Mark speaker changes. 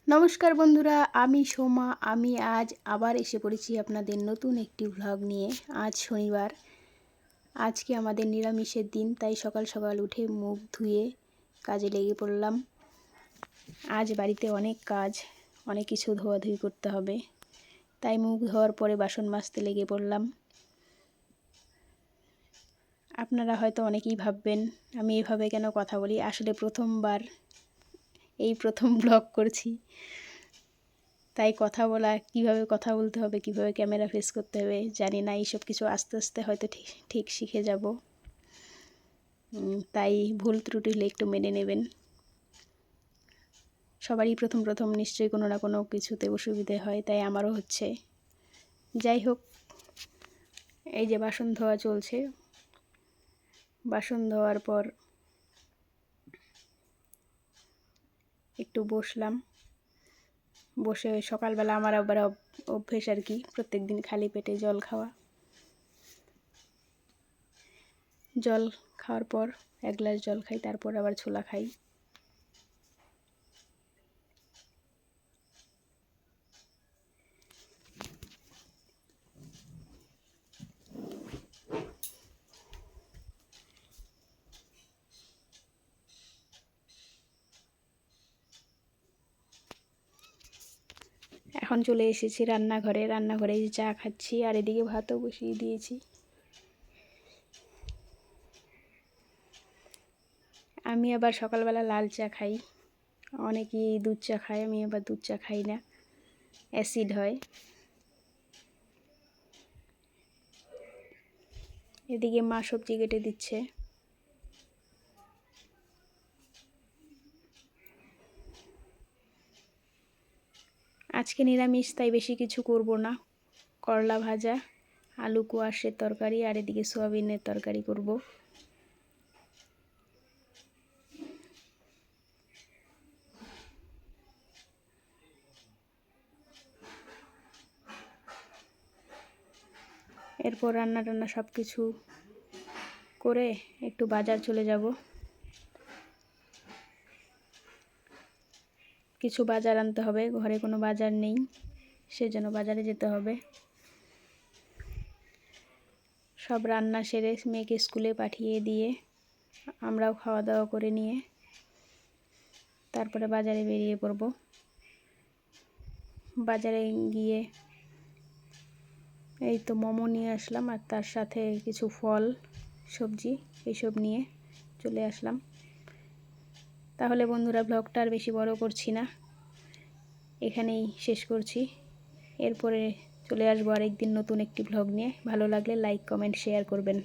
Speaker 1: নমস্কার বন্ধুরা, আমি সোমা। আমি আজ আবার এসে পড়েছি আপনাদের নতুন একটি ভ্লগ নিয়ে। আজ শনিবার, আজকে আমাদের নিরামিষের দিন, তাই সকাল সকাল উঠে মুখ ধুয়ে কাজে লেগে পড়লাম। আজ বাড়িতে অনেক কাজ, অনেক কিছু ধোয়াধুয়ি করতে হবে, তাই মুখ ধোয়ার পরে বাসন মাজতে লেগে পড়লাম। আপনারা হয়তো অনেকেই ভাববেন আমি এভাবে কেন কথা বলি। আসলে প্রথমবার, এই প্রথম ব্লগ করছি, তাই কথা বলা, কিভাবে কথা বলতে হবে, কিভাবে ক্যামেরা ফেস করতে হবে জানি না। এইসব কিছু আস্তে আস্তে হয়তো ঠিক শিখে যাব, তাই ভুল ত্রুটি হলে একটু মেনে নেবেন। সবারই প্রথম প্রথম নিশ্চয়ই কোনো না কোনো কিছুতে অসুবিধে হয়, তাই আমারও হচ্ছে। যাই হোক, এই যে বাসন ধোয়া চলছে। বাসন ধোয়ার পর একটু বসলাম। বসে সকালবেলা আমার আবার অভ্যেস আর কি, প্রত্যেক দিন খালি পেটে জল খাওয়া। জল খাওয়ার পর এক গ্লাস জল খাই, তারপর আবার ছোলা খাই। এখন চলে এসেছি রান্নাঘরে। রান্নাঘরে চা খাচ্ছি, আর এদিকে ভাতও বসিয়ে দিয়েছি। আমি আবার সকালবেলা লাল চা খাই, অনেকেই দুধ চা খায়, আমি আবার দুধ চা খাই না, অ্যাসিড হয়। এদিকে মা সবজি কেটে দিচ্ছে। আজকে নিরামিষ, তাই বেশি কিছু করব না। করলা ভাজা, আলু কোয়াশের তরকারি, আর এদিকে সোয়াবিনের তরকারি করব। এরপর রান্না টান্না সব কিছু করে একটু বাজার চলে যাব। কিছু বাজার আনতে হবে, ঘরে কোনো বাজার নেই, সেজন্য বাজারে যেতে হবে। সব রান্না সেরে মেয়েকে স্কুলে পাঠিয়ে দিয়ে আমরাও খাওয়া দাওয়া করে নিয়ে তারপরে বাজারে বেরিয়ে পড়ব। বাজারে গিয়ে এই তো মোমো নিয়ে আসলাম, আর তার সাথে কিছু ফল, সবজি, এইসব নিয়ে চলে আসলাম। তাহলে বন্ধুরা, ব্লগটা আর বেশি বড় করছি না, এখানেই শেষ করছি। এরপরে চলে আসবো আরেকদিন নতুন একটি ব্লগ নিয়ে। ভালো লাগলে লাইক, কমেন্ট, শেয়ার করবেন।